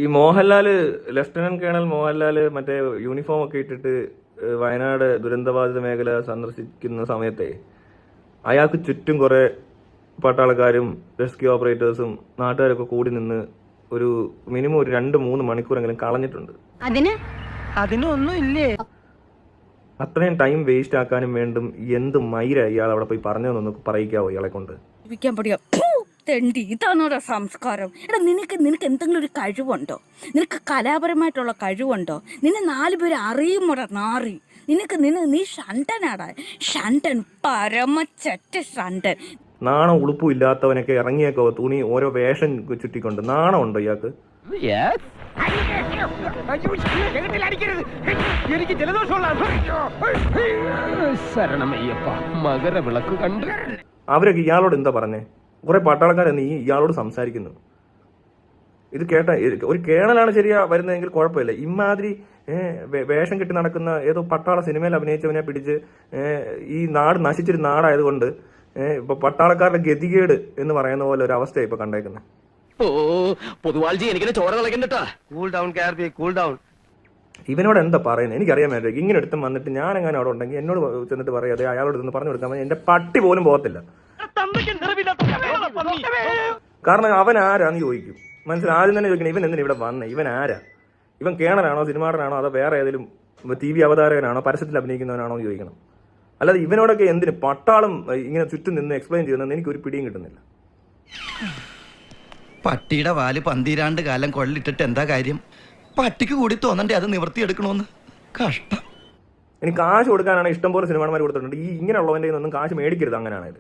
ഈ Mohanlal lieutenant colonel Mohanlal മറ്റേ uniform ഒക്കെ ഇട്ടിട്ട് വയനാട് ദുരന്തബാധിത മേഖല സന്ദർശിക്കുന്ന സമയത്തെ അയാൾക്ക് ചുറ്റും കുറെ പട്ടാളക്കാരും റെസ്ക്യൂ ഓപ്പറേറ്റേഴ്സും നാട്ടുകാരൊക്കെ കൂടി നിന്ന് ഒരു മിനിമം ഒരു 2-3 മണിക്കൂറെങ്കിലും കളഞ്ഞിട്ടുണ്ട്. അതിനൊന്നും ഇല്ലേ? അത്രയും ടൈം വേസ്റ്റ് ആക്കാനും വേണ്ടും എന്ത് മൈര ഇയാൾ അവിടെ പോയി പറഞ്ഞതെന്നൊന്ന് പറയിക്കാവോ ഇയാളെ കൊണ്ട്? ഇതാണോടാ സംസ്കാരം? എടാ നിനക്ക് എന്തെങ്കിലും ഒരു കഴിവുണ്ടോ? നിനക്ക് കലാപരമായിട്ടുള്ള കഴിവുണ്ടോ? നിന്നെ 4 പേര് അറിയുമോടാ നാറി? നീ ഷണ്ടനാടാ, ഷണ്ടൻ, പരമച്ചറ്റ ഷണ്ടൻ. നാണം ഉളുപ്പും ഇല്ലാത്തവനൊക്കെ ഇറങ്ങിയേക്കോ തുണി ഓരോ വേഷം ചുറ്റിക്കൊണ്ട്. നാണം ഉണ്ടോ ഇയാൾക്ക്? എനിക്ക് മകരവിളക്ക് കണ്ട് അവരൊക്കെ ഇയാളോട് എന്താ പറഞ്ഞേ? കുറെ പട്ടാളക്കാരെന്ന് ഇയാളോട് സംസാരിക്കുന്നു. ഇത് കേട്ട ഒരു കേണലാണ് ശരിയാ വരുന്നതെങ്കിൽ കുഴപ്പമില്ല. ഇമാതിരി വേഷം കെട്ടി നടക്കുന്ന ഏതോ പട്ടാള സിനിമയിൽ അഭിനയിച്ചവനെ പിടിച്ച് ഈ നാട് നശിച്ചൊരു നാടായതുകൊണ്ട് ഇപ്പൊ പട്ടാളക്കാരുടെ ഗതികേട് എന്ന് പറയുന്ന പോലെ ഒരു അവസ്ഥയാണ് ഇപ്പൊ കണ്ടേക്കുന്നത്. ഇവനോട് എന്താ പറയുന്നത് എനിക്കറിയാൻ വേണ്ടി. ഇങ്ങനെ എടുത്തും വന്നിട്ട് ഞാൻ എങ്ങനെ അവിടെ ഉണ്ടെങ്കിൽ എന്നോട് ചെന്നിട്ട് പറയാതെ അയാളോട് നിന്ന് പറഞ്ഞു കൊടുക്കാൻ എന്റെ പട്ടി പോലും പോകത്തില്ല. കാരണം അവൻ ആരാന്ന് ചോദിക്കും. മനസ്സിലായി? ആദ്യം തന്നെ ചോദിക്കണം ഇവൻ എന്തിനാ ഇവിടെ വന്നേ, ഇവൻ ആരാ, ഇവൻ കേണലാണോ സിനിമാടനാണോ അതോ വേറെ ഏതെങ്കിലും TV അവതാരകനാണോ പരസ്യത്തിൽ അഭിനയിക്കുന്നവനാണോ എന്ന് ചോദിക്കണം. അല്ലാതെ ഇവനോടൊക്കെ എന്തിന് പട്ടാളം ഇങ്ങനെ ചുറ്റും നിന്ന് എക്സ്പ്ലെയിൻ ചെയ്യുന്നത് എനിക്ക് ഒരു പിടിയും കിട്ടുന്നില്ല. പട്ടിയുടെ വാല് 12 കാലം കൊള്ളിട്ടിട്ട് എന്താ കാര്യം? പട്ടിക്ക് കൂടി തോന്നണ്ടേ അത് നിവർത്തിയെടുക്കണോന്ന്? കഷ്ടം. എനിക്ക് കാശ് കൊടുക്കാനാണ് ഇഷ്ടം പോലെ സിനിമാന്മാർ കൊടുത്തിട്ടുണ്ട്. ഈ ഇങ്ങനെയുള്ളവന്റെ ഒന്നും കാശ് മേടിക്കരുത്. അങ്ങനെയാണത്.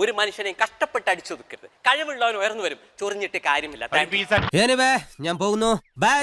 ഒരു മനുഷ്യനെ കഷ്ടപ്പെട്ട് അടിച്ചൊതുക്കരുത്. കഴിവുള്ളവൻ ഉയർന്നു വരും, ചൊറിഞ്ഞിട്ട് കാര്യമില്ല. ഞാൻ പോകുന്നു. ബൈ.